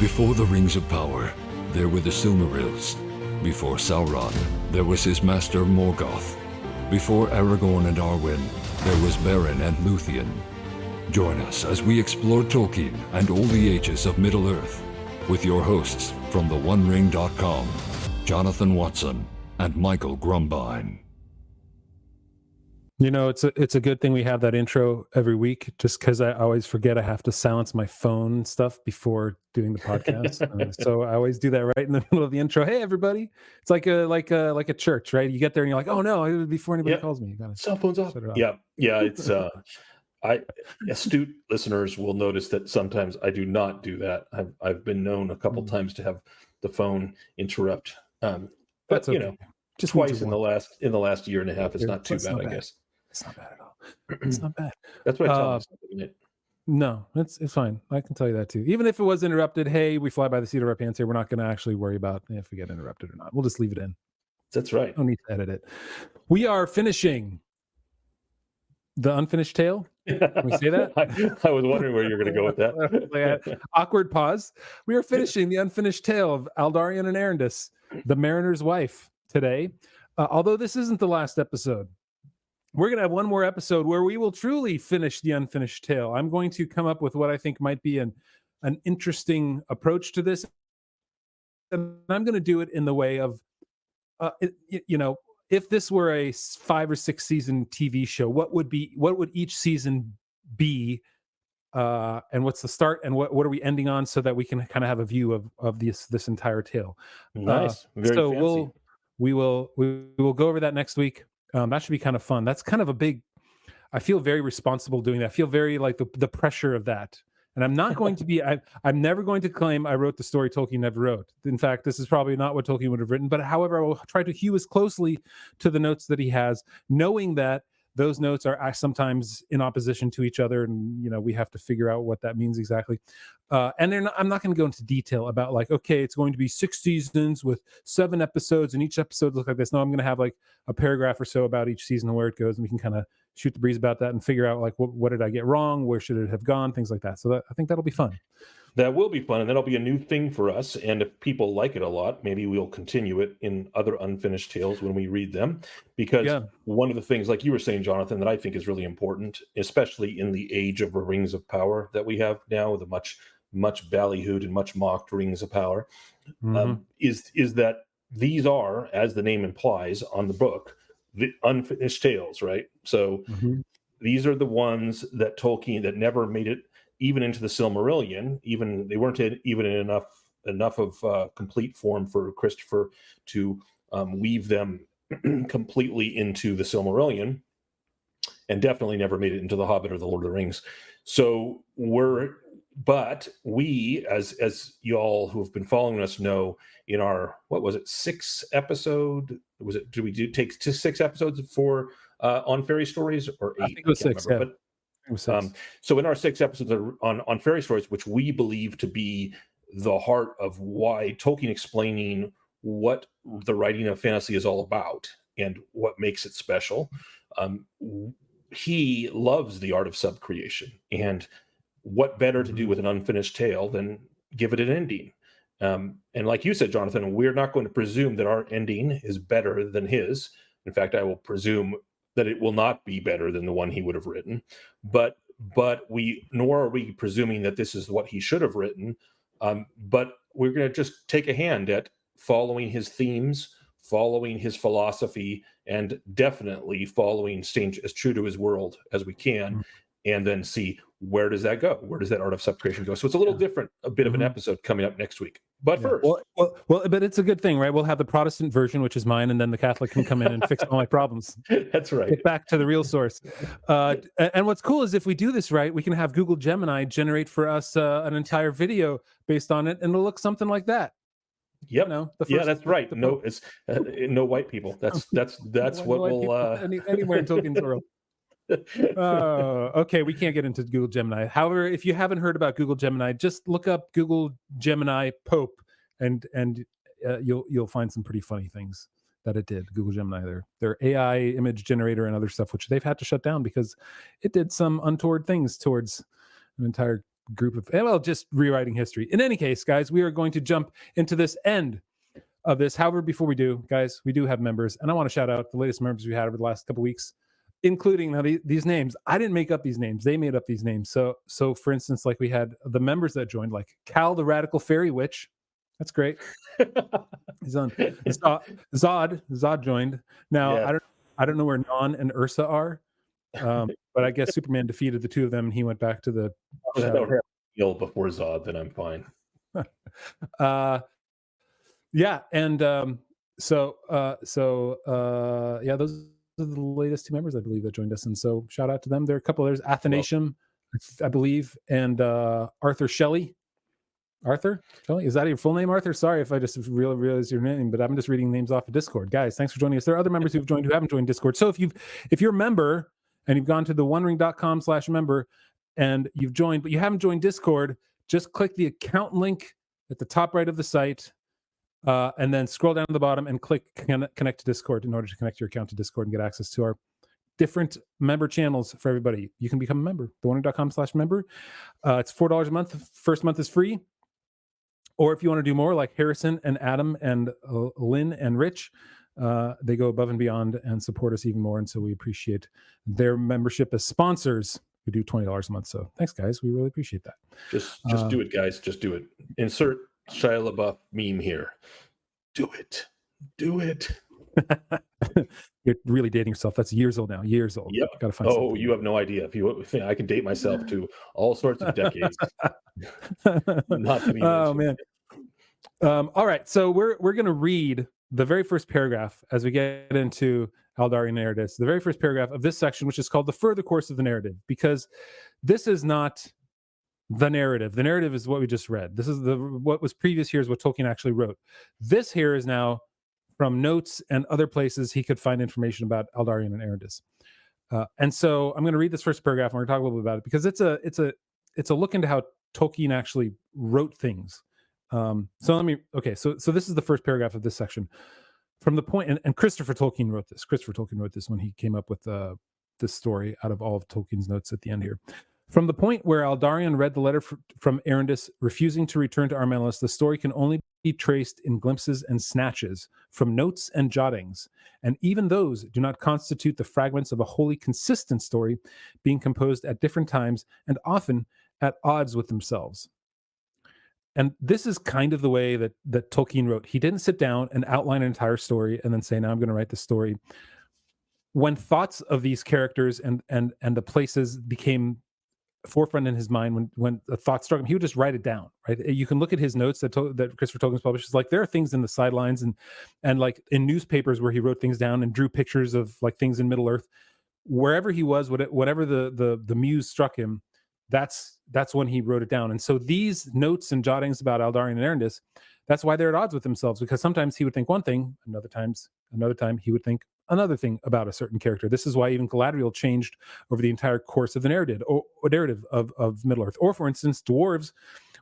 Before the Rings of Power, there were the Silmarils. Before Sauron, there was his master Morgoth. Before Aragorn and Arwen, there was Beren and Luthien. Join us as we explore Tolkien and all the ages of Middle-earth with your hosts from theonering.com, Jonathan Watson and Michael Grumbine. You know, it's a good thing we have that intro every week, just because I always forget I have to silence my phone and stuff before doing the podcast. So I always do that right in the middle of the intro. Hey, everybody! It's like a church, right? You get there and you're like, oh no! Before anybody calls me, you gotta cell phones off. Yeah. It's astute listeners will notice that sometimes I do not do that. I've been known a couple times to have the phone interrupt. But that's okay. You know, just twice in the last year and a half. It's not too bad, I guess. It's not bad at all. It's not bad. That's what I tell myself, isn't it? No, it's fine. I can tell you that too. Even if it was interrupted, hey, we fly by the seat of our pants here. We're not going to actually worry about if we get interrupted or not. We'll just leave it in. That's right. Don't need to edit it. We are finishing The Unfinished Tale. Can we say that? I was wondering where you're going to go with that. Awkward pause. We are finishing The Unfinished Tale of Aldarion and Erendis, the Mariner's Wife, today. Although this isn't the last episode. We're going to have one more episode where we will truly finish The Unfinished Tale. I'm going to come up with what I think might be an interesting approach to this. And I'm going to do it in the way of, if this were a 5 or 6 season TV show, what would each season be? And what's the start and what are we ending on, so that we can kind of have a view of this entire tale. Nice. Very so fancy. we will go over that next week. That should be kind of fun. That's kind of a big, I feel very responsible doing that. I feel very like the pressure of that. And I'm not going to be, I'm never going to claim I wrote the story Tolkien never wrote. In fact, this is probably not what Tolkien would have written, but however, I will try to hew as closely to the notes that he has, knowing that those notes are sometimes in opposition to each other. And, we have to figure out what that means exactly. And I'm not going to go into detail about like, okay, it's going to be 6 seasons with 7 episodes and each episode looks like this. No, I'm going to have like a paragraph or so about each season and where it goes. And we can kind of shoot the breeze about that and figure out like, what did I get wrong? Where should it have gone? Things like that. So I think that'll be fun. That will be fun, and that'll be a new thing for us. And if people like it a lot, maybe we'll continue it in other unfinished tales when we read them. Because one of the things, like you were saying, Jonathan, that I think is really important, especially in the age of the Rings of Power that we have now, the much ballyhooed and much mocked Rings of Power, is that these are, as the name implies on the book, the unfinished tales, right? So these are the ones that Tolkien, that never made it even into the Silmarillion, they weren't even in enough of complete form for Christopher to weave them completely into the Silmarillion, and definitely never made it into The Hobbit or The Lord of the Rings. So but we, as you all who have been following us know, in our, 6 episode, did we take 6 episodes for on fairy stories, or 8? I think it was 6, remember, yeah. So in our 6 episodes on fairy stories, which we believe to be the heart of why Tolkien explaining what the writing of fantasy is all about and what makes it special, he loves the art of subcreation. And what better to do with an unfinished tale than give it an ending? And like you said, Jonathan, we're not going to presume that our ending is better than his. In fact, I will presume that it will not be better than the one he would have written, but nor are we presuming that this is what he should have written. But we're going to just take a hand at following his themes, following his philosophy, and definitely staying as true to his world as we can, and then see where does that go? Where does that art of subcreation go? So it's a little different, a bit of an episode coming up next week. But first, well, but it's a good thing, right? We'll have the Protestant version, which is mine, and then the Catholic can come in and fix all my problems. That's right. Get back to the real source. And what's cool is if we do this right, we can have Google Gemini generate for us an entire video based on it, and it'll look something like that. Yep. That's right. No, it's no white people. That's what we'll anywhere in Tolkien's world. Okay, we can't get into Google Gemini. However, if you haven't heard about Google Gemini, just look up Google Gemini Pope, and you'll find some pretty funny things that it did. Google Gemini, their AI image generator and other stuff, which they've had to shut down because it did some untoward things towards an entire group of just rewriting history. In any case, guys, we are going to jump into this end of this. However, before we do, guys, we do have members, and I want to shout out the latest members we had over the last couple weeks, including now these names. I didn't make up these names; they made up these names. So for instance, like we had the members that joined, like Cal the Radical Fairy Witch. That's great. He's on. Zod joined. Now Yeah. I don't know where Non and Ursa are, but I guess Superman defeated the two of them, and he went back to the. I don't have heal before Zod, then I'm fine. Yeah, and those are the latest two members, I believe, that joined us, and so shout out to them. There are a couple others, Athanasium, I believe, and Arthur Shelley. Arthur Shelley, is that your full name, Arthur? Sorry if I just realized your name, but I'm just reading names off of Discord. Guys, thanks for joining us. There are other members who've joined who haven't joined Discord. So if you're a member and you've gone to the onering.com/member and you've joined, but you haven't joined Discord, just click the account link at the top right of the site. And then scroll down to the bottom and click connect to Discord in order to connect your account to Discord and get access to our different member channels for everybody. You can become a member, thewondering.com/member. It's $4 a month. First month is free. Or if you want to do more, like Harrison and Adam and Lynn and Rich, they go above and beyond and support us even more. And so we appreciate their membership as sponsors who do $20 a month. So thanks, guys. We really appreciate that. Just do it, guys. Just do it. Insert Shia LaBeouf meme here. Do it. You're really dating yourself. That's years old now. Years old. Yep. Gotta find something. You have no idea. If you think I can date myself to all sorts of decades. Not to be oh man. All right. So we're gonna read the very first paragraph as we get into Aldarion and Erendis. The very first paragraph of this section, which is called the further course of the narrative, because this is not the narrative. The narrative is what we just read. This is what was previous here is what Tolkien actually wrote. This here is now from notes and other places he could find information about Aldarion and Erendis. And so I'm going to read this first paragraph and we're going to talk a little bit about it because it's a look into how Tolkien actually wrote things. So this is the first paragraph of this section. From the point, and Christopher Tolkien wrote this. Christopher Tolkien wrote this when he came up with this story out of all of Tolkien's notes at the end here. From the point where Aldarion read the letter from Erendis, refusing to return to Armelis, the story can only be traced in glimpses and snatches from notes and jottings, and even those do not constitute the fragments of a wholly consistent story, being composed at different times and often at odds with themselves. And this is kind of the way that Tolkien wrote. He didn't sit down and outline an entire story and then say, now I'm going to write this story. When thoughts of these characters and the places became forefront in his mind, when a thought struck him, he would just write it down, right? You can look at his notes that Christopher Tolkien's published. Like there are things in the sidelines and like in newspapers where he wrote things down and drew pictures of like things in Middle Earth. Wherever he was, whatever the muse struck him, that's when he wrote it down. And so these notes and jottings about Aldarion and Erendis, that's why they're at odds with themselves, because sometimes he would think one thing, another time he would think another thing about a certain character. This is why even Galadriel changed over the entire course of the narrative of Middle Earth. Or for instance, dwarves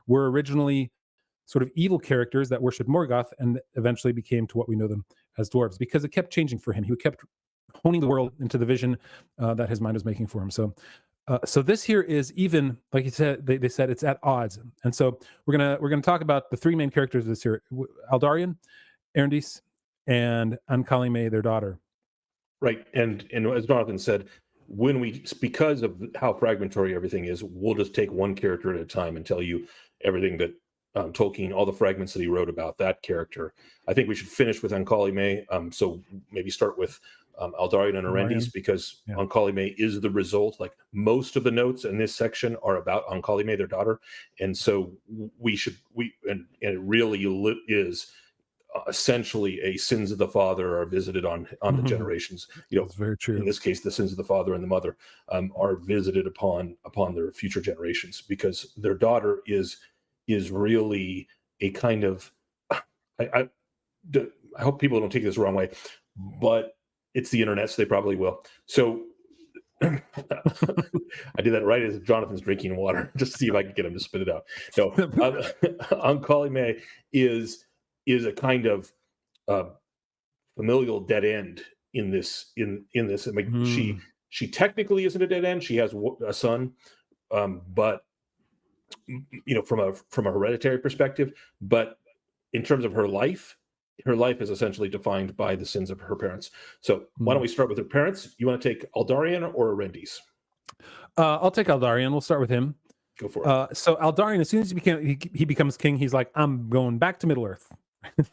were originally sort of evil characters that worshipped Morgoth and eventually became to what we know them as dwarves, because it kept changing for him. He kept honing the world into the vision that his mind was making for him. So this here is, even like he said, they said it's at odds. And so we're gonna talk about the three main characters of this here: Aldarion, Erendis, and Ancalime, their daughter. Right, and as Jonathan said, because of how fragmentary everything is, we'll just take one character at a time and tell you everything that Tolkien, all the fragments that he wrote about that character. I think we should finish with Ancalime, so maybe start with Aldarion and Erendis, because Ancalime is the result. Like most of the notes in this section are about Ancalime, their daughter, and so and it really is essentially a sins of the father are visited on the generations. That's very true. In this case, the sins of the father and the mother are visited upon their future generations, because their daughter is really a kind of, I hope people don't take this the wrong way, but it's the internet, so they probably will. So I did that right as Jonathan's drinking water, just to see if I could get him to spit it out. No, Ancalime is a kind of familial dead end in this. I mean, she technically isn't a dead end. She has a son, but from a hereditary perspective, but in terms of her life is essentially defined by the sins of her parents. So why don't we start with her parents? You want to take Aldarion or Erendis? I'll take Aldarion. We'll start with him. Go for it. So Aldarion, as soon as he becomes king, he's like, I'm going back to Middle Earth.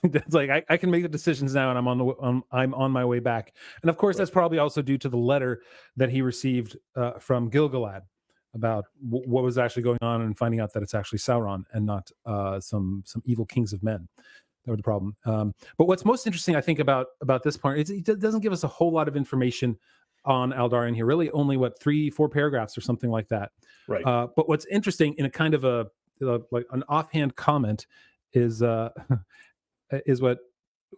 It's like I can make the decisions now, and I'm on my way back. And of course, that's probably also due to the letter that he received from Gil-galad about what was actually going on, and finding out that it's actually Sauron and not some evil kings of men. That was the problem. But what's most interesting, I think, about this part is it doesn't give us a whole lot of information on Aldarion here. Really, only 3-4 paragraphs or something like that. Right. But what's interesting, in a kind of like an offhand comment, is what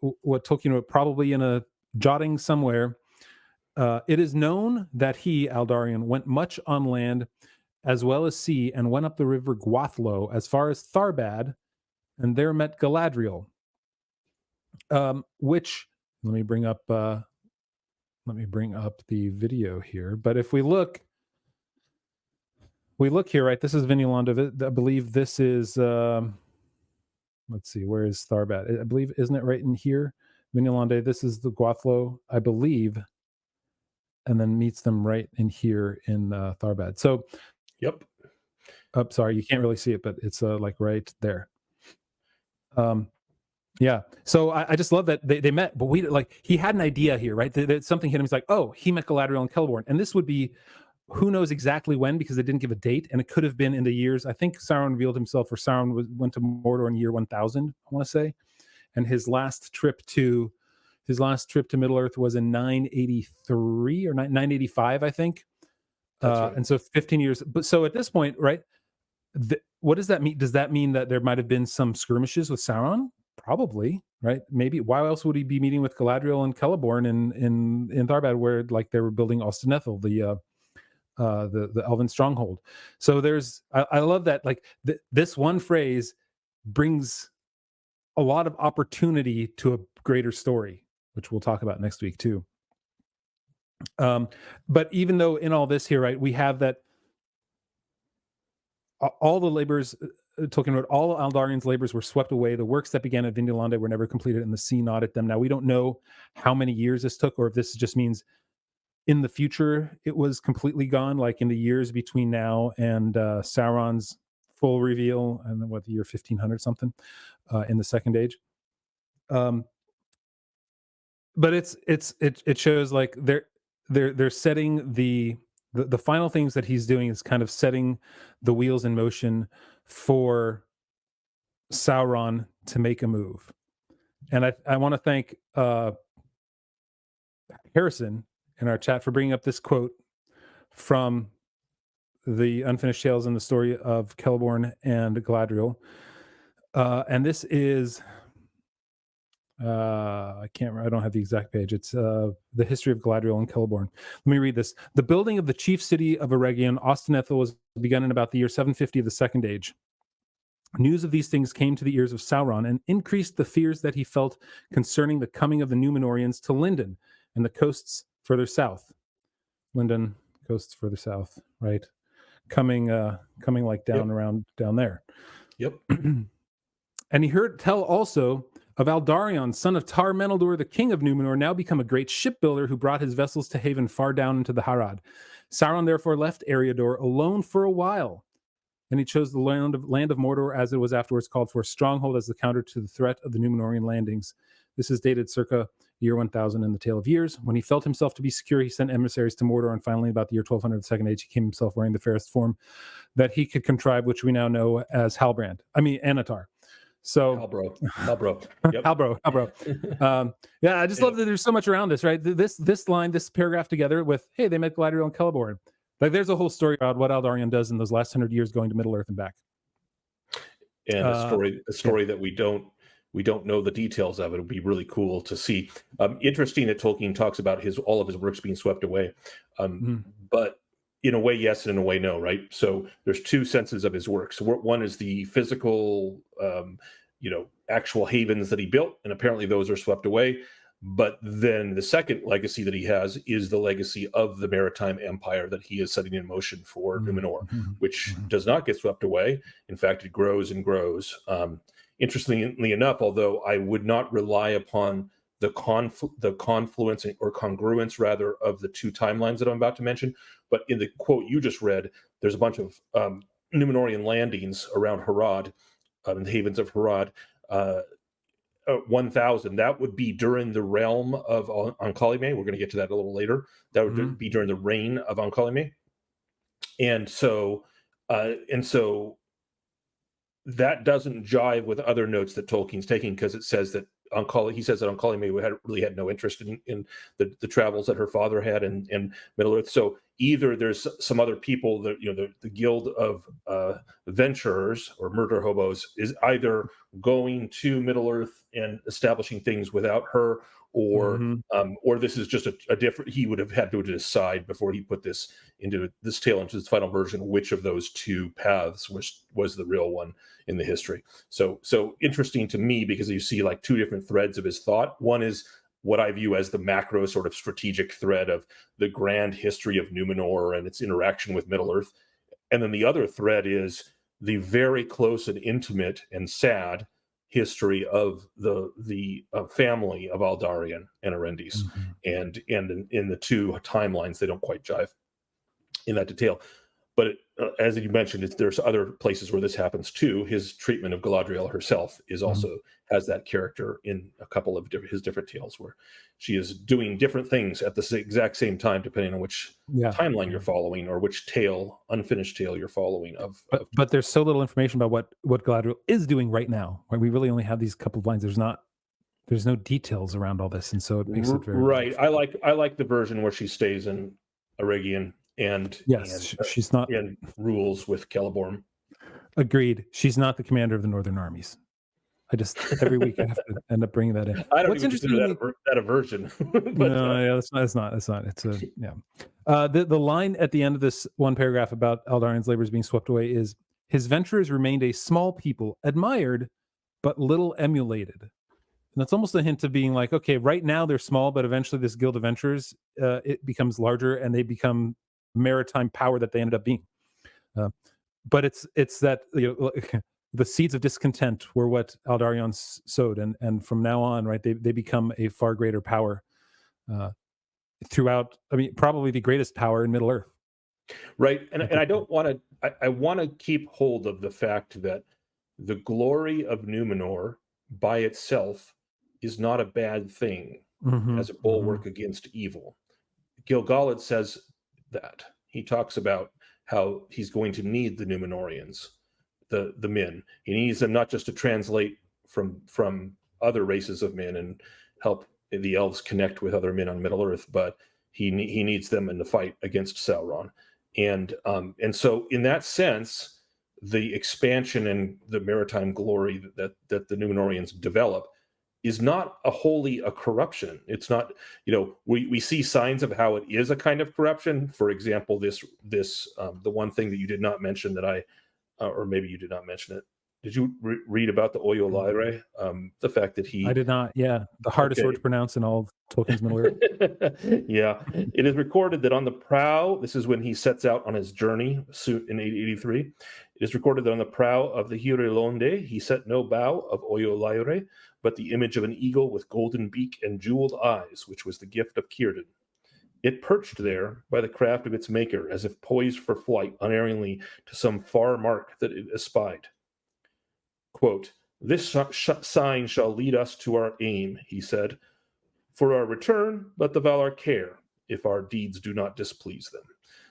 Tolkien wrote, probably in a jotting somewhere. It is known that he, Aldarion, went much on land as well as sea, and went up the river Gwathlo as far as Tharbad, and there met Galadriel. Which, let me bring up the video here. But if we look here, right? This is Vinulanda. I believe this is. Let's see, where is Tharbad? I believe, isn't it right in here? Vinulande, this is the Gwathlo, I believe, and then meets them right in here in Tharbad. So, yep. Sorry, you can't really see it, but it's like right there. Yeah. So I just love that they met, but he had an idea here, right? That something hit him. He's like, oh, he met Galadriel and Celeborn, and this would be, who knows exactly when, because they didn't give a date, and it could have been in the years. I think Sauron revealed himself, or Sauron went to Mordor in year 1000, I want to say, and his last trip to Middle Earth was in 983 or 985, I think. Right. And so 15 years. But so at this point, right? What does that mean? Does that mean that there might have been some skirmishes with Sauron? Probably, right? Maybe. Why else would he be meeting with Galadriel and Celeborn in Tharbad, where like they were building Ostanethel, the elven stronghold? So I love that, like this one phrase brings a lot of opportunity to a greater story, which we'll talk about next week too. But even though in all this here, right, we have that all the labors, Tolkien wrote, all Aldarion's labors were swept away. The works that began at Vinulande were never completed, and the sea gnawed at them. Now, we don't know how many years this took, or if this just means in the future it was completely gone, like in the years between now and Sauron's full reveal, and then the year 1500 something in the Second Age. But it shows like they're setting the final things that he's doing is kind of setting the wheels in motion for Sauron to make a move. And I want to thank Harrison in our chat for bringing up this quote from the Unfinished Tales and the story of Celeborn and Galadriel. And this is, I don't have the exact page. It's the history of Galadriel and Celeborn. Let me read this. The building of the chief city of Eregion, Ostanethel, was begun in about the year 750 of the Second Age. News of these things came to the ears of Sauron and increased the fears that he felt concerning the coming of the Númenóreans to Lindon and the coasts further south. Lindon, coasts further south, right? Coming like down around down there. Yep. And he heard tell also of Aldarion, son of Tar-Meneldur, the king of Númenor, now become a great shipbuilder who brought his vessels to haven far down into the Harad. Sauron therefore left Eriador alone for a while, and he chose the land of Mordor, as it was afterwards called, for a stronghold as the counter to the threat of the Númenórean landings. This is dated circa year 1000 in the Tale of Years. When he felt himself to be secure, he sent emissaries to Mordor, and finally, about the year 1200 of the Second Age, he came himself wearing the fairest form that he could contrive, which we now know as Anatar. So Halbro. Yep. Halbro. Yeah, I just love that there's so much around this, right? This line, this paragraph together with, hey, they met Galadriel and Celeborn. Like, there's a whole story about what Aldarion does in those last 100 years going to Middle Earth and back. And a story that we don't know the details of. It would be really cool to see. Interesting that Tolkien talks about all of his works being swept away. But in a way, yes, and in a way, no, right? So there's two senses of his works. One is the physical, actual havens that he built, and apparently those are swept away. But then the second legacy that he has is the legacy of the maritime empire that he is setting in motion for Numenor, which does not get swept away. In fact, it grows and grows. Interestingly enough, although I would not rely upon the confluence or congruence, rather, of the two timelines that I'm about to mention, but in the quote you just read, there's a bunch of Numenorian landings around Harad, in the havens of Harad. 1,000, that would be during the realm of Ancalime. We're going to get to that a little later. That would be during the reign of Ancalime. And so that doesn't jive with other notes that Tolkien's taking, because it says that he says that Ancalime really had no interest in the travels that her father had in Middle Earth. So either there's some other people that, the Guild of Venturers or Murder Hobos is either going to Middle Earth and establishing things without her, or this is just a different. He would have had to decide before he put this tale into his final version, which of those two paths was the real one in the history. So interesting to me, because you see like two different threads of his thought. One is what I view as the macro sort of strategic thread of the grand history of Numenor and its interaction with Middle Earth, and then the other thread is the very close and intimate and sad history of the family of Aldarion and Erendis, and in the two timelines they don't quite jive in that detail. But as you mentioned, there's other places where this happens too. His treatment of Galadriel herself is also has that character in a couple of his different tales, where she is doing different things at the exact same time, depending on which timeline you're following or which unfinished tale you're following. But there's so little information about what Galadriel is doing right now. Right? We really only have these couple of lines. There's no details around all this, and so it makes it very right. I like the version where she stays in Eregion she's not and rules with Celeborn. Agreed. She's not the commander of the Northern armies. I just every week I have to end up bringing that in. I don't even consider that a version. That's not. It's the line at the end of this one paragraph about Aldarion's labors being swept away is, his venturers remained a small people, admired but little emulated. And that's almost a hint of being like, okay, right now they're small, but eventually this guild of venturers it becomes larger and they become maritime power that they ended up being. But it's that the seeds of discontent were what Aldarion sowed, and from now on, right, they become a far greater power throughout. I mean, probably the greatest power in Middle Earth. Right, and I don't want to. I want to keep hold of the fact that the glory of Numenor by itself is not a bad thing as a bulwark against evil. Gil-galad says that. He talks about how he's going to need the Numenorians, the men. He needs them not just to translate from other races of men and help the elves connect with other men on Middle Earth, but he needs them in the fight against Sauron. And so in that sense, the expansion and the maritime glory that the Numenorians develop is not wholly a corruption. It's not, we see signs of how it is a kind of corruption. For example, this the one thing that you did not mention that or maybe you did not mention it. Did you read about the Oyo Lyre? The fact that I did not. Yeah, the hardest word to pronounce in all of Tolkien's Middle Earth. Yeah, it is recorded that on the prow. This is when he sets out on his journey in 883. It is recorded that on the prow of the Hirelonde he set no bow of Oyo Lyre, but the image of an eagle with golden beak and jeweled eyes, which was the gift of Círdan. It perched there by the craft of its maker, as if poised for flight unerringly to some far mark that it espied. Quote, "This sign shall lead us to our aim," he said. "For our return, let the Valar care, if our deeds do not displease them."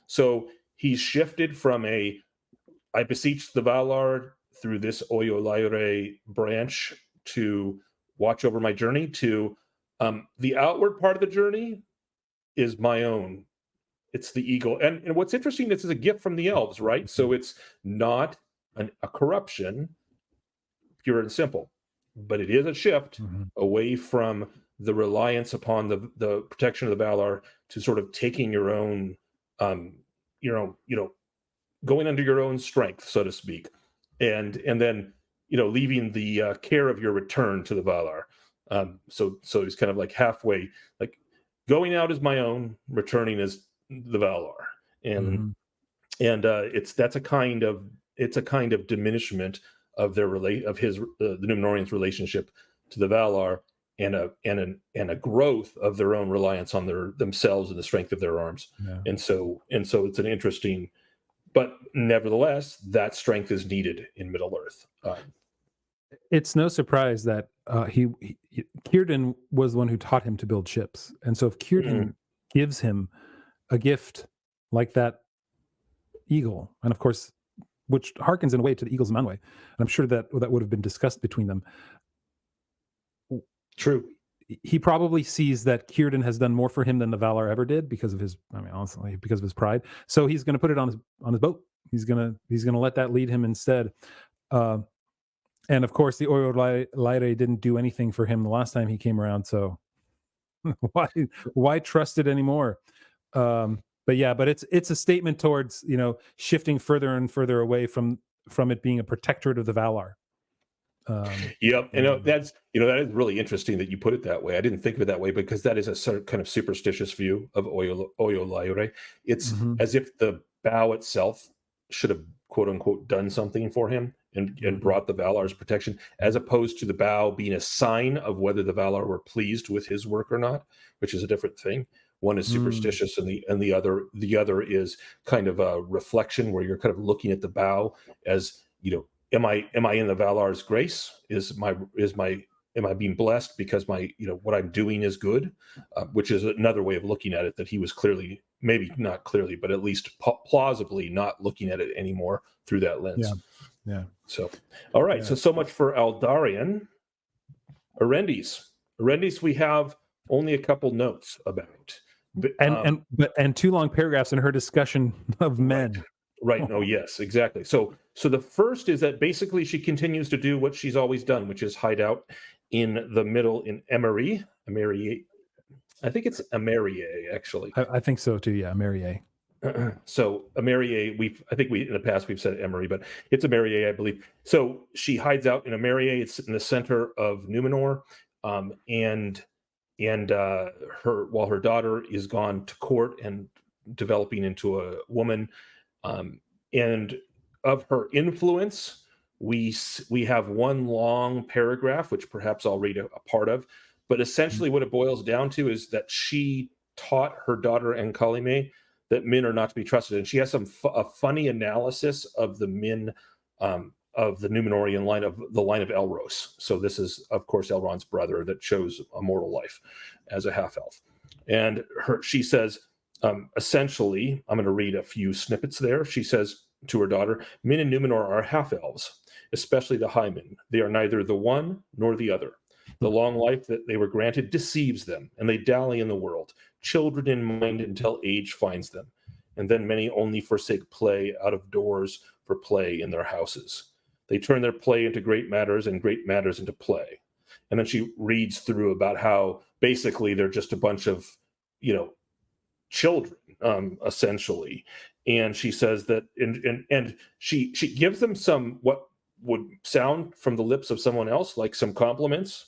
So he's shifted from I beseech the Valar through this Oyo Lyre branch to watch over my journey, to the outward part of the journey is my own. It's the eagle. And what's interesting, this is a gift from the elves, right? So it's not a corruption, pure and simple, but it is a shift away from the reliance upon the protection of the Valar to sort of taking your own, going under your own strength, so to speak, and then leaving the care of your return to the Valar. So he's kind of like halfway, like going out as my own, returning as the Valar, and that's a kind of diminishment of their the Númenóreans' relationship to the Valar, and a growth of their own reliance on themselves and the strength of their arms. Yeah. And so it's an interesting, but nevertheless, that strength is needed in Middle Earth. It's no surprise that Círdan was the one who taught him to build ships, and so if Círdan gives him a gift like that eagle, and of course, which harkens in a way to the eagle's manway, and I'm sure that would have been discussed between them. True. He probably sees that Círdan has done more for him than the Valar ever did because of his, honestly, because of his pride. So he's going to put it on his boat. He's going to let that lead him instead. And of course, the Oyo Laire didn't do anything for him the last time he came around. So why trust it anymore? But it's a statement towards, shifting further and further away from it being a protectorate of the Valar. Yep, and that is really interesting that you put it that way. I didn't think of it that way, because that is a sort of kind of superstitious view of Oyo Laire. It's as if the bow itself should have, quote unquote, done something for him and brought the Valar's protection, as opposed to the bow being a sign of whether the Valar were pleased with his work or not, which is a different thing. One is superstitious, and the other is kind of a reflection, where you're kind of looking at the bow as, am I in the Valar's grace? Am I being blessed because what I'm doing is good? Which is another way of looking at it, that he was clearly, maybe not clearly, but at least plausibly not looking at it anymore through that lens. Yeah. So, all right. Yeah. So much for Aldarion. Erendis, we have only a couple notes about. And 2 long paragraphs in her discussion of men. Right. No, yes, exactly. So the first is that basically she continues to do what she's always done, which is hide out in the middle in Emery. I think it's Emerie, actually. I think so too. Yeah, Emerie. So Emerie, I think in the past we've said Emery, but it's Emerie, I believe. So she hides out in Emerie. It's in the center of Númenor, and her daughter is gone to court and developing into a woman. And of her influence, we have one long paragraph, which perhaps I'll read a part of, but essentially what it boils down to is that she taught her daughter Ancalime that men are not to be trusted, and she has a funny analysis of the men of the Númenórean line of Elros. So this is, of course, Elrond's brother that chose a mortal life as a half elf, and she says. Essentially, I'm going to read a few snippets there. She says to her daughter, men in Númenor are half-elves, especially the Hymen. They are neither the one nor the other. The long life that they were granted deceives them, and they dally in the world, children in mind until age finds them. And then many only forsake play out of doors for play in their houses. They turn their play into great matters and great matters into play. And then she reads through about how basically they're just a bunch of, children, essentially. And she says that, and she gives them some, what would sound from the lips of someone else like some compliments.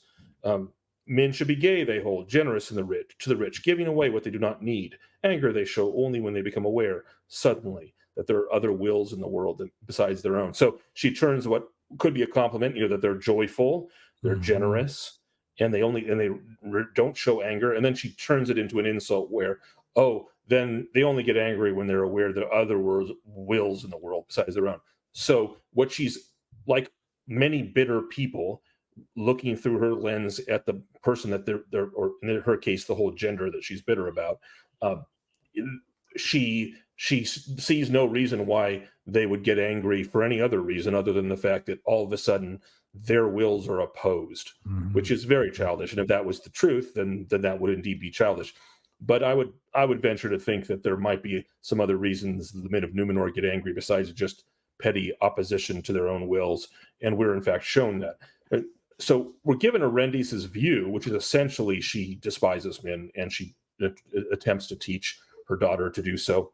Men should be gay, they hold, generous to the rich, giving away what they do not need. Anger they show only when they become aware suddenly that there are other wills in the world besides their own. So she turns what could be a compliment, that they're joyful, they're generous, and they don't show anger. And then she turns it into an insult where, then they only get angry when they're aware that other wills in the world besides their own. So what she's, like many bitter people, looking through her lens at the person that they're or in her case, the whole gender that she's bitter about, she sees no reason why they would get angry for any other reason other than the fact that all of a sudden their wills are opposed, which is very childish. And if that was the truth, then that would indeed be childish. But I would venture to think that there might be some other reasons the men of Númenor get angry besides just petty opposition to their own wills, and we're in fact shown that. So we're given Erendis' view, which is essentially she despises men, and she attempts to teach her daughter to do so,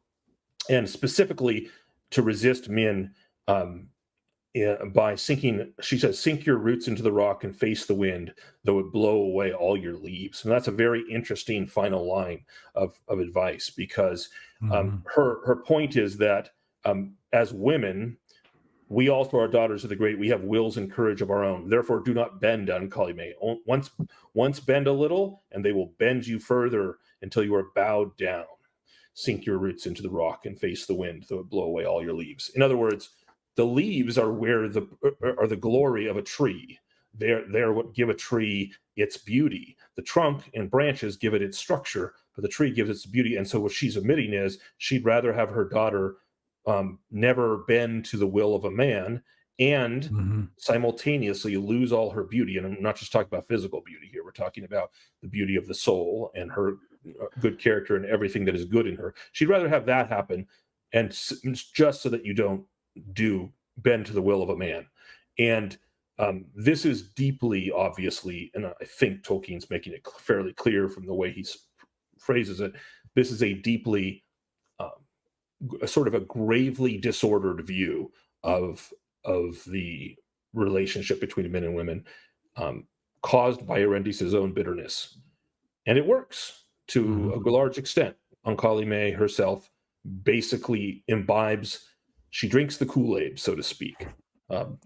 and specifically to resist men by sinking, she says, sink your roots into the rock and face the wind, though it blow away all your leaves. And that's a very interesting final line of advice, because her point is that as women, we also are daughters of the great. We have wills and courage of our own. Therefore, do not bend, Ancalime. Once bend a little, and they will bend you further until you are bowed down. Sink your roots into the rock and face the wind, though it blow away all your leaves. In other words, the leaves are the glory of a tree. They're what give a tree its beauty. The trunk and branches give it its structure, but the tree gives its beauty. And so what she's admitting is she'd rather have her daughter never bend to the will of a man and simultaneously lose all her beauty. And I'm not just talking about physical beauty here. We're talking about the beauty of the soul and her good character and everything that is good in her. She'd rather have that happen, and just so that you don't bend to the will of a man. And this is deeply, obviously, and I think Tolkien's making it fairly clear from the way he phrases it, this is a deeply a sort of a gravely disordered view of the relationship between men and women, caused by Erendis' own bitterness. And it works to a large extent. Ancalime herself basically imbibes, she drinks the Kool-Aid, so to speak. And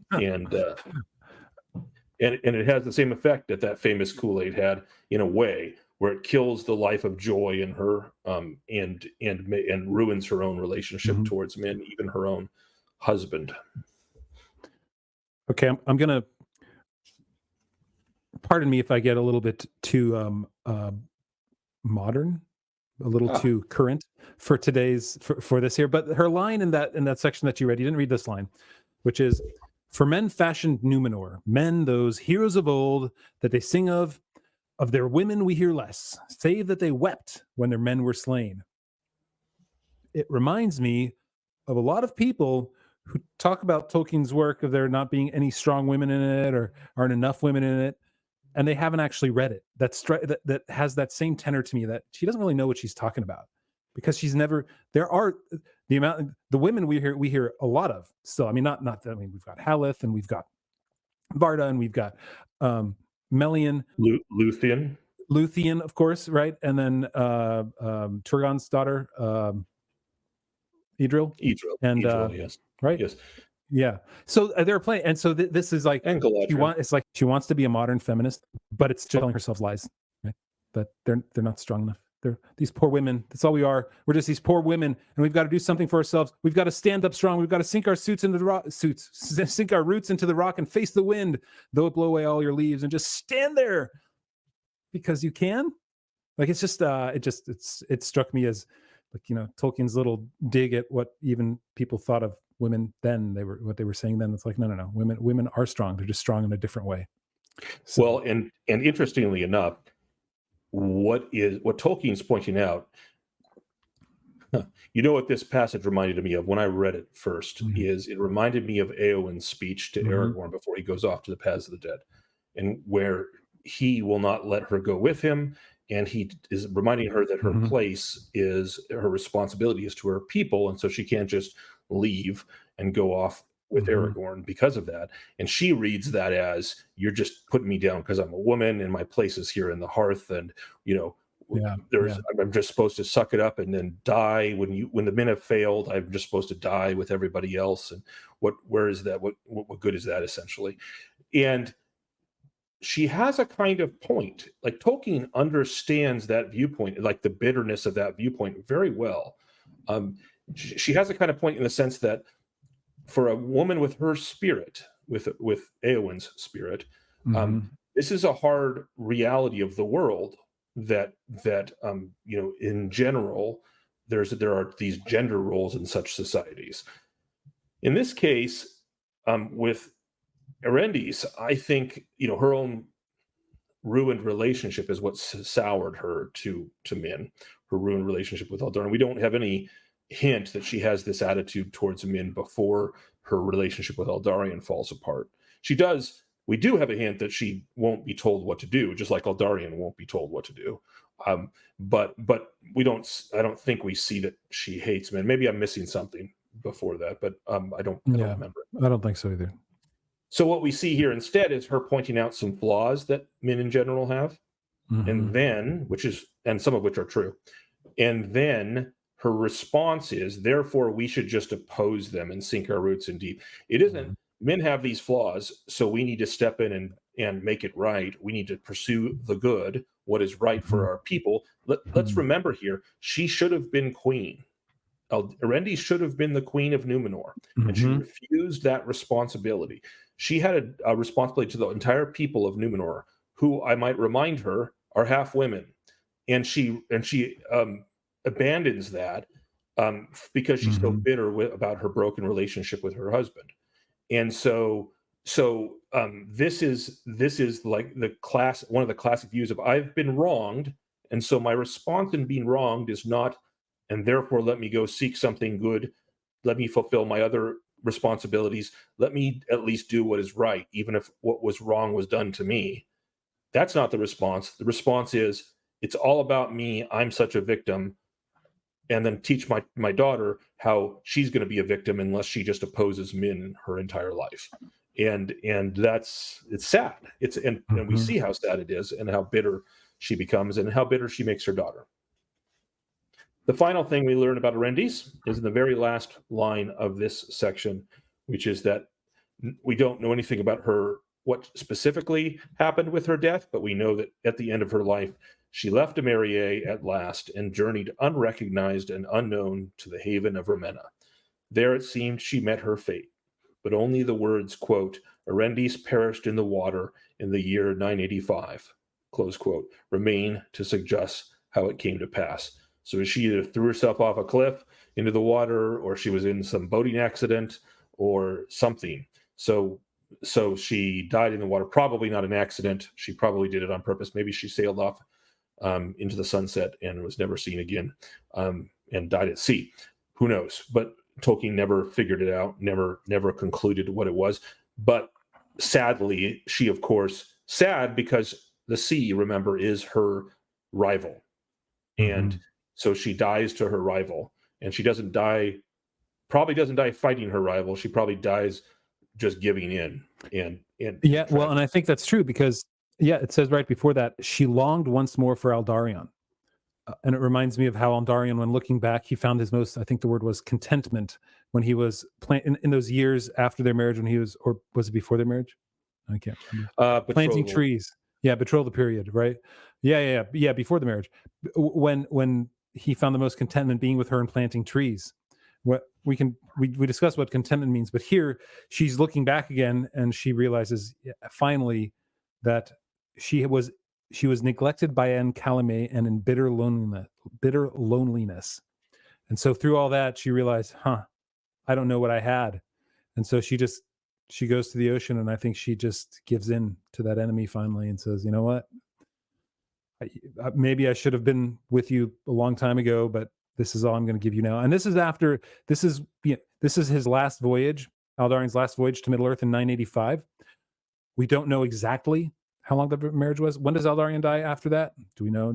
it has the same effect that famous Kool-Aid had, in a way, where it kills the life of joy in her, and ruins her own relationship towards men, even her own husband. Okay, I'm gonna, pardon me if I get a little bit too modern, a little too current for today's for this here. But her line in that section that you read, you didn't read this line, which is, "For men fashioned Numenor, men those heroes of old that they sing of their women we hear less, save that they wept when their men were slain." It reminds me of a lot of people who talk about Tolkien's work of there not being any strong women in it, or aren't enough women in it, and they haven't actually read it. That has that same tenor to me, that she doesn't really know what she's talking about, because she's never. There are the women we hear a lot of still. I mean, not I mean, we've got Haleth, and we've got Varda, and we've got Melian, Luthien, of course, right? And then Turgon's daughter, Idril, and yes, right, yes, yeah. So they're playing, and so this is like, and Galadriel. it's like she wants to be a modern feminist, but it's telling herself lies, right? That they're not strong enough. They're these poor women. That's all we are. We're just these poor women, and we've got to do something for ourselves. We've got to stand up strong. We've got to sink our roots into the rock and face the wind, though it blow away all your leaves, and just stand there because you can. Like, it's just it struck me as, like, Tolkien's little dig at what even people thought of women then. What they were saying then. It's like, no. Women are strong. They're just strong in a different way. So, well, and interestingly enough, what Tolkien's pointing out, what this passage reminded me of when I read it first, is it reminded me of Eowyn's speech to Aragorn before he goes off to the paths of the dead, and where he will not let her go with him, and he is reminding her that her place is, her responsibility is to her people, and so she can't just leave and go off with Aragorn because of that. And she reads that as, you're just putting me down because I'm a woman and my place is here in the hearth, and I'm just supposed to suck it up and then die when the men have failed. I'm just supposed to die with everybody else. And where is that? What good is that, essentially? And she has a kind of point. Like, Tolkien understands that viewpoint, like the bitterness of that viewpoint, very well. She has a kind of point in the sense that, for a woman with her spirit, with Eowyn's spirit, this is a hard reality of the world. That in general, there are these gender roles in such societies. In this case, with Erendis, I think her own ruined relationship is what soured her to men. Her ruined relationship with Aldarion. We don't have any hint that she has this attitude towards men before her relationship with Aldarion falls apart. We do have a hint that she won't be told what to do, just like Aldarion won't be told what to do. But we don't. I don't think we see that she hates men. Maybe I'm missing something. before that, but I don't remember. I don't think so either. So what we see here instead is her pointing out some flaws that men in general have, and then, and some of which are true, and then her response is, therefore, we should just oppose them and sink our roots in deep. It isn't, men have these flaws, so we need to step in and make it right. We need to pursue the good, what is right for our people. Let's remember here, she should have been queen. Erendis should have been the queen of Numenor, and she refused that responsibility. She had a responsibility to the entire people of Numenor, who, I might remind her, are half women, and she abandons that because she's so bitter about her broken relationship with her husband. And so this is like one of the classic views of, I've been wronged, and so my response in being wronged is not, and therefore let me go seek something good, let me fulfill my other responsibilities, let me at least do what is right, even if what was wrong was done to me. That's not the response. The response is, it's all about me, I'm such a victim, and then teach my daughter how she's going to be a victim unless she just opposes men her entire life. And it's sad. And we see how sad it is, and how bitter she becomes, and how bitter she makes her daughter. The final thing we learn about Erendis is in the very last line of this section, which is that we don't know anything about her, what specifically happened with her death, but we know that at the end of her life, she left Emeria at last and journeyed unrecognized and unknown to the haven of Ravenna. There it seemed she met her fate, but only the words, quote, Erendis perished in the water in the year 985, close quote, remain to suggest how it came to pass. So she either threw herself off a cliff into the water, or she was in some boating accident or something. So she died in the water, probably not an accident. She probably did it on purpose. Maybe she sailed off into the sunset and was never seen again, and died at sea. Who knows? But Tolkien never figured it out, never concluded what it was. But sadly, she, of course, sad because the sea, remember, is her rival. And so she dies to her rival, and she probably doesn't die fighting her rival. She probably dies just giving in. And I think that's true, because it says right before that, she longed once more for Aldarion. And it reminds me of how Aldarion, when looking back, he found his most, I think the word was contentment, when he was in those years after their marriage, or was it before their marriage? I can't remember. Planting trees. Yeah, betrothal period, right? Yeah, before the marriage. When he found the most contentment being with her and planting trees. What we discuss what contentment means, but here she's looking back again, and she realizes finally that she was neglected by Ancalime and in bitter loneliness. And so through all that, she realized, I don't know what I had. And so she goes to the ocean, and I think she just gives in to that enemy finally and says, you know what? Maybe I should have been with you a long time ago, but this is all I'm going to give you now. And this is his last voyage, Aldarion's last voyage to Middle-earth in 985. We don't know exactly how long the marriage was. When does Aldarion die after that? Do we know?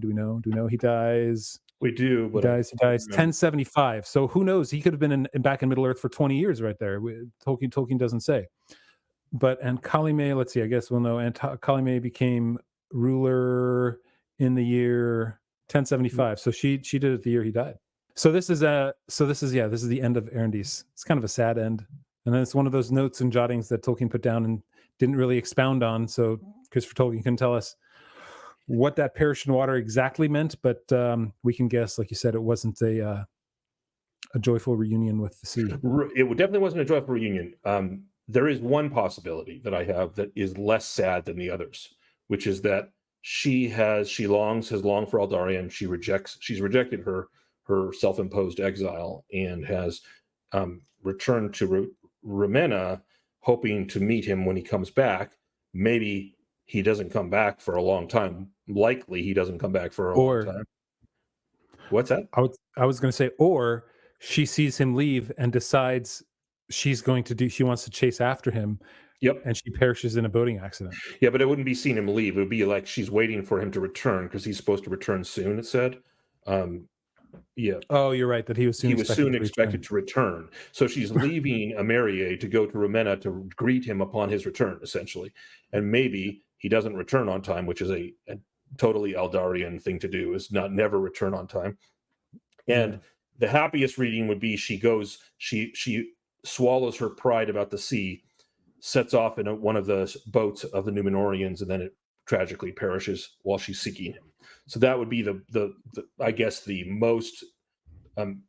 He dies. We do. But he dies 1075. So who knows? He could have been back in Middle-earth for 20 years right there. Tolkien doesn't say. But Ancalime, let's see, I guess we'll know. Ancalime became ruler in the year 1075. So she did it the year he died. So this is the end of Erendis. It's kind of a sad end. And then it's one of those notes and jottings that Tolkien put down and didn't really expound on. So Christopher Tolkien couldn't tell us what that perish in water exactly meant, but we can guess, like you said, it wasn't a joyful reunion with the sea. It definitely wasn't a joyful reunion. There is one possibility that I have that is less sad than the others, which is that she has longed for Aldarion. She's rejected her self-imposed exile and has returned to Ravenna, hoping to meet him when he comes back. Maybe he doesn't come back for a long time. Likely he doesn't come back for a long time. What's that? I was going to say, or she sees him leave and decides she wants to chase after him. Yep. And she perishes in a boating accident. Yeah, but it wouldn't be seeing him leave. It would be like she's waiting for him to return, because he's supposed to return soon, it said. Yeah. Oh, you're right, that he was soon expected to return. So she's leaving Emerie to go to Ravenna to greet him upon his return, essentially. And maybe he doesn't return on time, which is a totally Aldarian thing to do, is never return on time. And the happiest reading would be she swallows her pride about the sea, sets off in one of the boats of the Númenóreans, and then it tragically perishes while she's seeking him. So that would be the I guess the most, and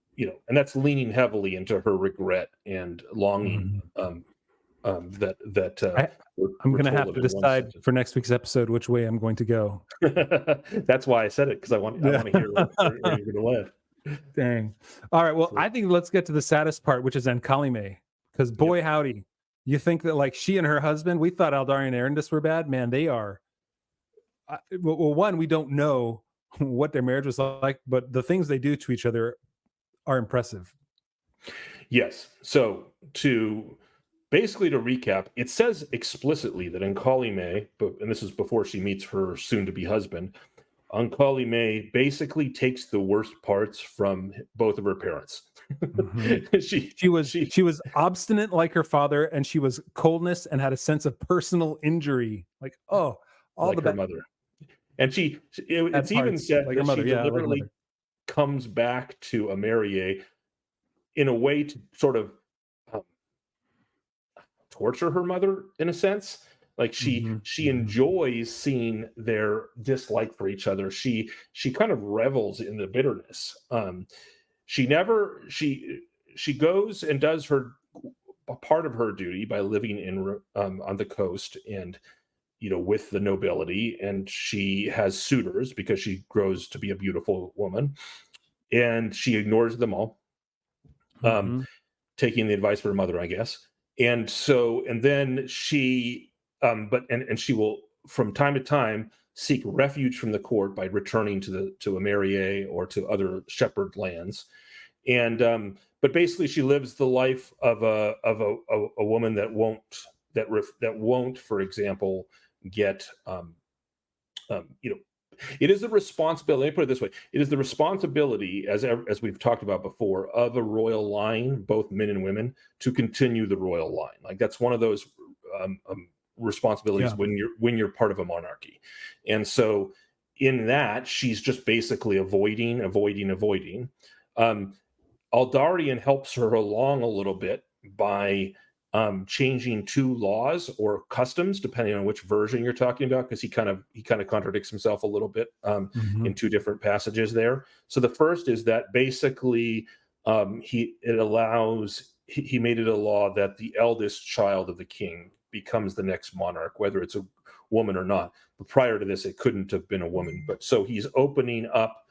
that's leaning heavily into her regret and longing. Mm-hmm. I'm going to have to decide for next week's episode which way I'm going to go. That's why I said it, because I want to hear where you're going to land. Dang. All right. Well, I think let's get to the saddest part, which is Ancalime, because boy, howdy, you think that like she and her husband, we thought Aldarion and Erendis were bad. Man, they are. Well, one, we don't know what their marriage was like, but the things they do to each other are impressive. Yes. So to recap, it says explicitly that Ancalime, and this is before she meets her soon-to-be husband, Ancalime basically takes the worst parts from both of her parents. Mm-hmm. she was obstinate like her father, and she was coldness and had a sense of personal injury. Like, all like her mother. And it's even said like that she deliberately comes back to Emerie in a way to sort of torture her mother, in a sense. Like she enjoys seeing their dislike for each other. She kind of revels in the bitterness. She goes and does a part of her duty by living in on the coast and with the nobility, and she has suitors because she grows to be a beautiful woman, and she ignores them all, taking the advice of her mother, I guess. And then she she will from time to time seek refuge from the court by returning to Emerie or to other shepherd lands. And but basically she lives the life of a woman that won't, for example, get it is the responsibility, let me put it this way, it is the responsibility, as we've talked about before, of a royal line, both men and women, to continue the royal line. Like that's one of those responsibilities when you're part of a monarchy. And so in that, she's just basically avoiding. Aldarion helps her along a little bit by changing two laws or customs, depending on which version you're talking about, because he kind of contradicts himself a little bit in two different passages there. So the first is that basically he made it a law that the eldest child of the king becomes the next monarch, whether it's a woman or not. But prior to this, it couldn't have been a woman. But so he's opening up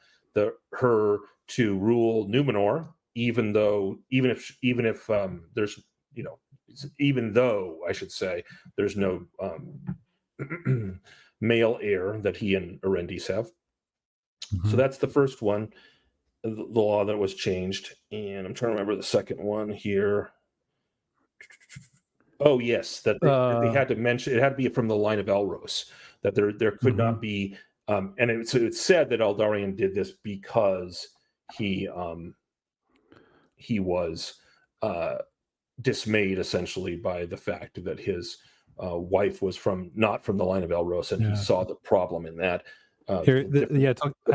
her to rule Númenor, even if there's even though I should say there's no male heir that he and Erendis have. So that's the first one, the law that was changed. And I'm trying to remember the second one here. Oh yes, that they had to mention, it had to be from the line of Elros, that there could not be, and it's said that Aldarion did this because he was dismayed essentially by the fact that his wife was not from the line of Elros, and he saw the problem in that. I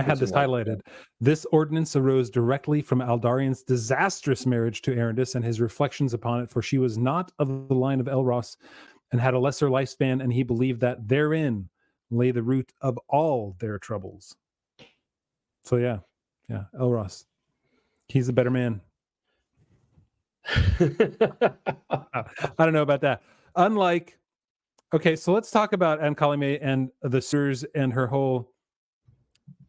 had this highlighted. This ordinance arose directly from Aldarion's disastrous marriage to Erendis and his reflections upon it, for she was not of the line of Elros and had a lesser lifespan, and he believed that therein lay the root of all their troubles. So yeah, Elros, he's a better man. I don't know about that. Unlike, okay, so let's talk about Ancalime and the Sirs and her whole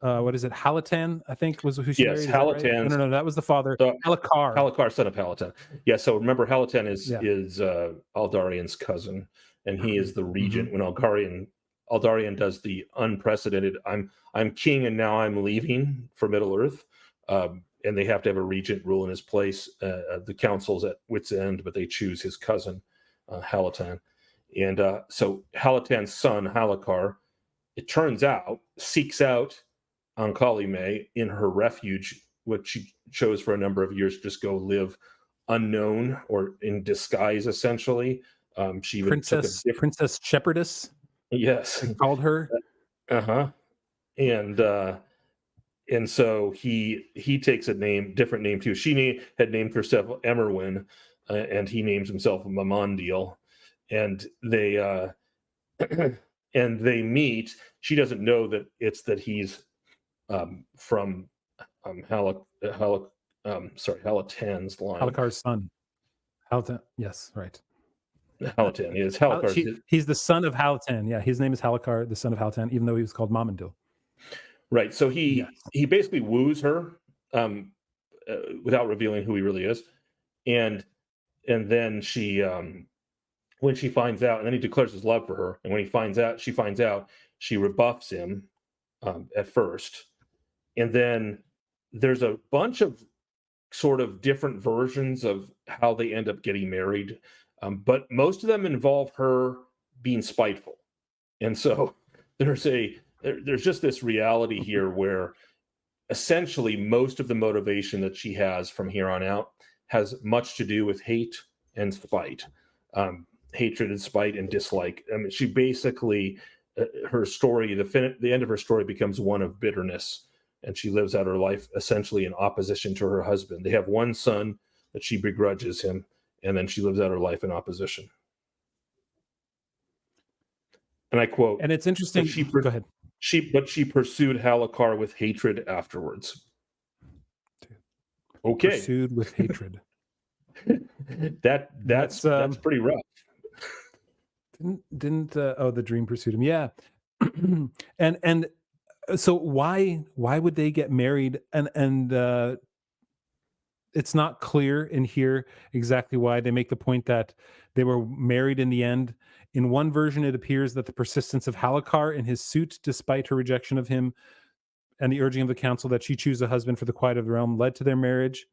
what is it? Halatan, I think, was who she married. Yes, Halatan. Right? No, that was the father. Halakar, son of Halatan. Yeah, so remember, Halatan is Aldarion's cousin, and he is the regent when Aldarion does the unprecedented I'm king and now I'm leaving for Middle Earth. And they have to have a regent rule in his place. The council's at wit's end, but they choose his cousin, Halatan. And so Halatan's son, Halakar, it turns out, seeks out Ancalime in her refuge what she chose for a number of years, just go live unknown or in disguise, essentially. She even took a different Princess Shepherdess, yes, they called her. uh-huh. And so he takes a different name too. She had named herself Emerwin, and he names himself Mamondil, and they and they meet. She doesn't know that he's from Halatan's line. Halakar's son. Halatan, yes, right. Halatan is Halakar. He's the son of Halatan. Yeah, his name is Halakar, the son of Halatan, even though he was called Mamondil. Right. So he basically woos her without revealing who he really is, and then she when she finds out, and then he declares his love for her, and when she finds out, she rebuffs him at first, and then there's a bunch of sort of different versions of how they end up getting married, but most of them involve her being spiteful, and so there's just this reality here where essentially most of the motivation that she has from here on out has much to do with hate and spite, hatred and spite and dislike. I mean, she basically, her story, the end of her story becomes one of bitterness, and she lives out her life essentially in opposition to her husband. They have one son that she begrudges him, and then she lives out her life in opposition. And I quote, and it's interesting. Go ahead. But she pursued Halakar with hatred afterwards. Okay. Pursued with hatred. that's pretty rough. Didn't the dream pursued him? Yeah. and so why would they get married? And it's not clear in here exactly why. They make the point that they were married in the end. In one version, it appears that the persistence of Halakar in his suit, despite her rejection of him, and the urging of the council that she choose a husband for the quiet of the realm, led to their marriage.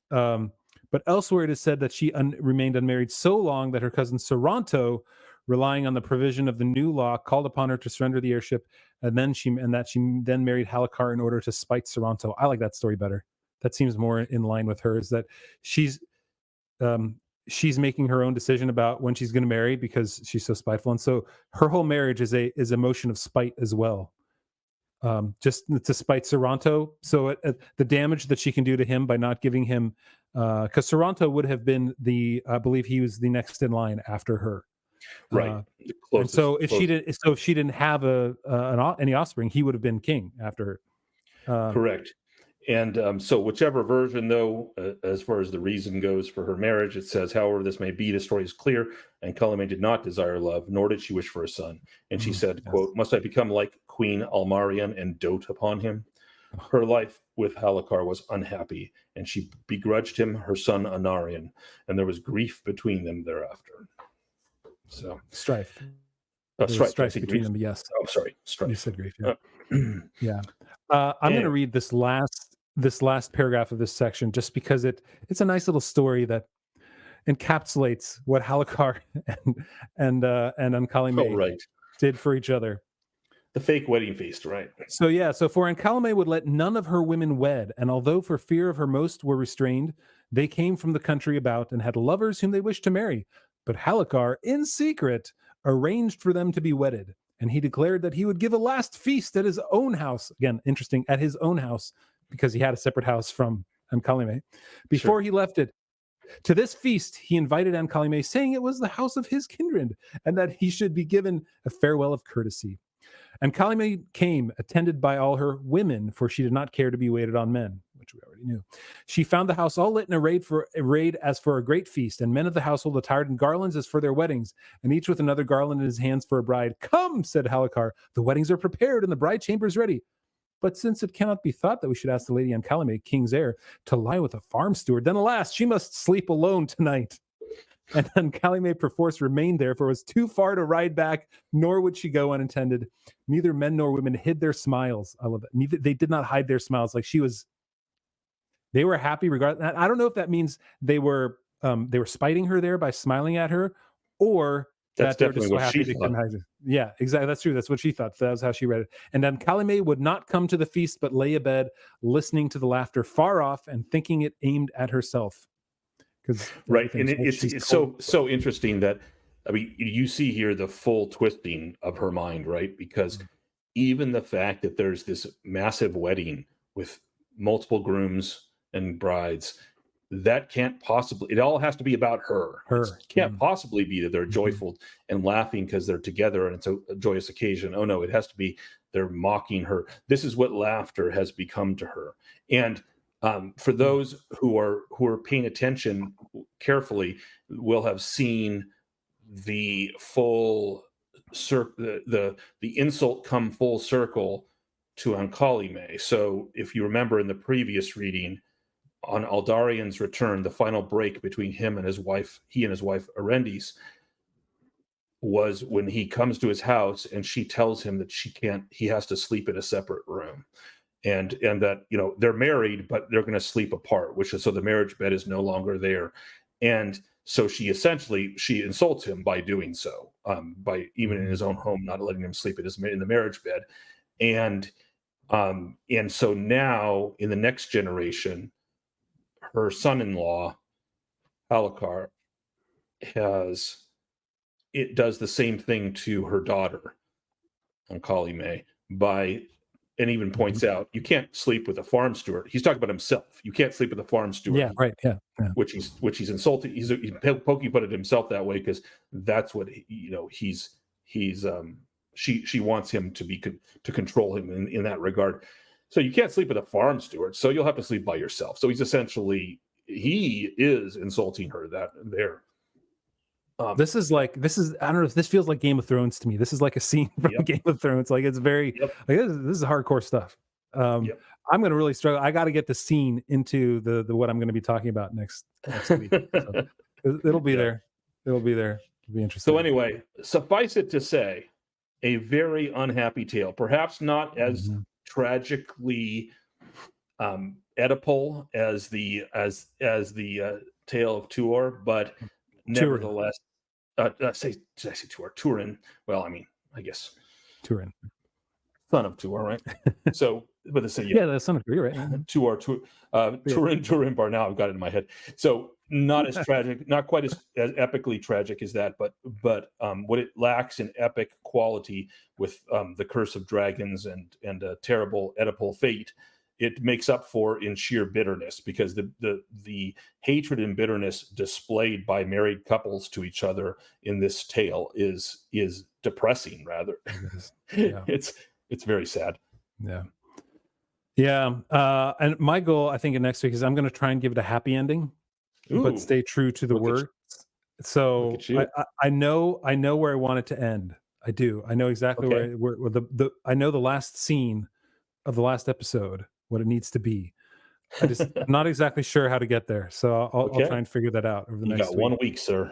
But elsewhere, it is said that she remained unmarried so long that her cousin Saranto, relying on the provision of the new law, called upon her to surrender the heirship, and that she then married Halakar in order to spite Saranto. I like that story better. That seems more in line with her. Is that she's making her own decision about when she's going to marry because she's so spiteful, and so her whole marriage is a motion of spite as well, just to spite Saranto. So the damage that she can do to him by not giving him, because Saranto would have been I believe he was the next in line after her, right? And so if she didn't have any offspring, he would have been king after her. Correct. And so whichever version, though, as far as the reason goes for her marriage, it says, however this may be, the story is clear, and Ancalime did not desire love, nor did she wish for a son. And she said, quote, must I become like Queen Almarian and dote upon him? Her life with Halakar was unhappy, and she begrudged him her son Anarion, and there was grief between them thereafter. So strife. Strife between them, yes. Oh, sorry, strife. You said grief, yeah. Yeah. I'm going to read this last paragraph of this section just because it's a nice little story that encapsulates what Halakar and Ancalime did for each other. The fake wedding feast, right? So for Ancalime would let none of her women wed, and although for fear of her most were restrained, they came from the country about and had lovers whom they wished to marry. But Halakar, in secret, arranged for them to be wedded. And he declared that he would give a last feast at his own house. Again, interesting, at his own house, because he had a separate house from Ancalime. Before he left it, to this feast, he invited Ancalime, saying it was the house of his kindred, and that he should be given a farewell of courtesy. Ancalime came, attended by all her women, for she did not care to be waited on men, which we already knew. She found the house all lit and arrayed as for a great feast, and men of the household attired in garlands as for their weddings, and each with another garland in his hands for a bride. Come, said Halakar, the weddings are prepared, and the bride chamber is ready. But since it cannot be thought that we should ask the lady Ancalime, king's heir, to lie with a farm steward, then alas, she must sleep alone tonight. And Ancalime perforce remained there, for it was too far to ride back, nor would she go unattended. Neither men nor women hid their smiles. I love that. They did not hide their smiles. Like they were happy regardless. I don't know if that means they were spiting her there by smiling at her, or That's definitely what she thought. Yeah, exactly. That's true. That's what she thought. That was how she read it. And then Ancalime would not come to the feast, but lay abed, listening to the laughter far off and thinking it aimed at herself. Right, and it's so interesting that, I mean, you see here the full twisting of her mind, right? Because even the fact that there's this massive wedding with multiple grooms and brides, that can't possibly, it all has to be about her. It can't possibly be that they're joyful and laughing because they're together and it's a joyous occasion. Oh no, it has to be they're mocking her. This is what laughter has become to her. And for those who are paying attention carefully, will have seen the full the insult come full circle to Ancalime. So if you remember in the previous reading, on Aldarion's return, the final break between he and his wife Erendis, was when he comes to his house and she tells him that he has to sleep in a separate room. And that, you know, they're married, but they're going to sleep apart, which is, so the marriage bed is no longer there. And so she insults him by doing so, by even in his own home, not letting him sleep in the marriage bed. And so now in the next generation, her son-in-law, Halakar, does the same thing to her daughter, Ancalime, and even points out, you can't sleep with a farm steward. He's talking about himself. You can't sleep with a farm steward. Yeah, right. Yeah. Which he's insulting. He's poking fun at himself that way because that's what she wants him to control him in that regard. So you can't sleep with a farm steward. So you'll have to sleep by yourself. So he is insulting her there. This is I don't know if this feels like Game of Thrones to me. This is like a scene from Game of Thrones. Like it's very, like this is hardcore stuff. I'm going to really struggle. I got to get the scene into the what I'm going to be talking about next week. So it'll be there. It'll be interesting. So anyway, suffice it to say, a very unhappy tale. Perhaps not as tragically Oedipal as the tale of Tuor, but nevertheless, did I say Tuor? Turin. Well, I mean, I guess Turin, son of Tuor, right? So, but the same, the son of Tuor, right? Turin Bar. Now I've got it in my head. So not as tragic, not quite as epically tragic as that, but what it lacks in epic quality with the curse of dragons and a terrible Oedipal fate, it makes up for in sheer bitterness, because the hatred and bitterness displayed by married couples to each other in this tale is depressing. Rather, it's very sad. And my goal, I think, in next week is I'm going to try and give it a happy ending, but stay true to the word. So I know where I want it to end. I do. I know exactly where I know the last scene of the last episode, what it needs to be. I'm not exactly sure how to get there. So I'll try and figure that out over the next week. 1 week, sir.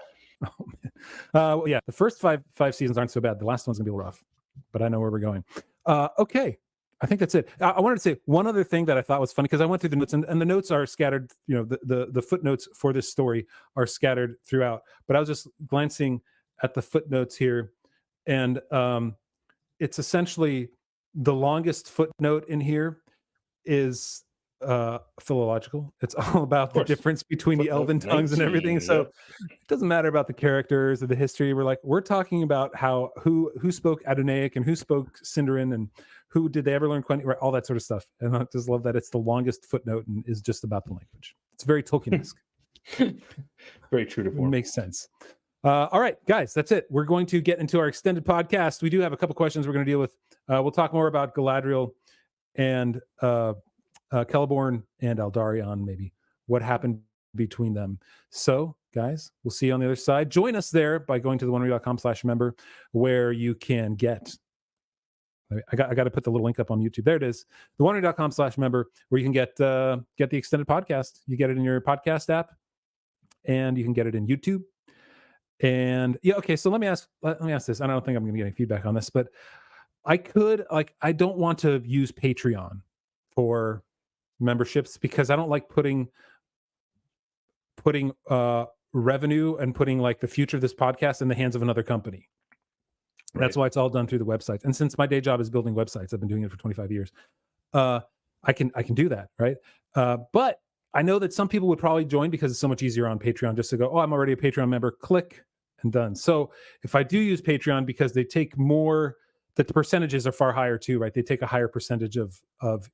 The first five seasons aren't so bad. The last one's gonna be a little rough, but I know where we're going. Okay. I think that's it. I wanted to say one other thing that I thought was funny, because I went through the notes, and the notes are scattered. You know, the footnotes for this story are scattered throughout. But I was just glancing at the footnotes here, and it's essentially the longest footnote in here is philological. It's all about the difference between the elven tongues and everything. So it doesn't matter about the characters or the history. We're talking about who spoke Adonaic and who spoke Sindarin and who did they ever learn Quenya, all that sort of stuff. And I just love that it's the longest footnote and is just about the language. It's very Tolkien-esque. Very true to form. It makes sense. All right, guys, that's it. We're going to get into our extended podcast. We do have a couple questions we're going to deal with. We'll talk more about Galadriel and Celeborn and Aldarion, maybe what happened between them. So, guys, we'll see you on the other side. Join us there by going to theonery.com/member, where you can get. I got to put the little link up on YouTube. There it is. Theonery.com/member, where you can get the extended podcast. You get it in your podcast app, and you can get it in YouTube. And okay. So let me ask this. I don't think I'm going to get any feedback on this, but I don't want to use Patreon for memberships, because I don't like putting revenue and putting like the future of this podcast in the hands of another company. That's why it's all done through the websites. And since my day job is building websites, I've been doing it for 25 years. I can do that, right? But I know that some people would probably join because it's so much easier on Patreon just to go, oh, I'm already a Patreon member, click and done. So if I do use Patreon, because they take more, the percentages are far higher too, right? They take a higher percentage of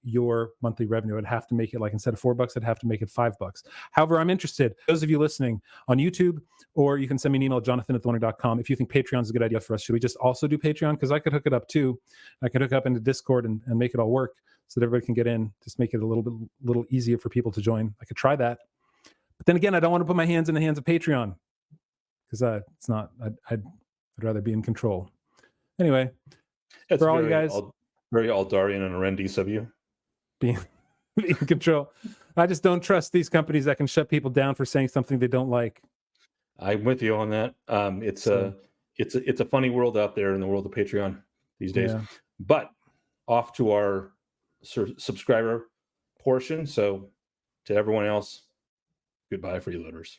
your monthly revenue. I'd have to make it like, instead of $4, I'd have to make it $5. However, I'm interested, those of you listening on YouTube, or you can send me an email, jonathan@thewonder.com, if you think Patreon is a good idea for us. Should we just also do Patreon? Because I could hook it up too. I could hook up into Discord and make it all work so that everybody can get in, just make it a little easier for people to join. I could try that. But then again, I don't want to put my hands in the hands of Patreon, because it's not, I'd rather be in control. Anyway, that's for all you guys, very Aldarion and Erendis of you, being in control. I just don't trust these companies that can shut people down for saying something they don't like. I'm with you on that. It's a funny world out there in the world of Patreon these days. Yeah. But off to our subscriber portion. So to everyone else, goodbye, freeloaders.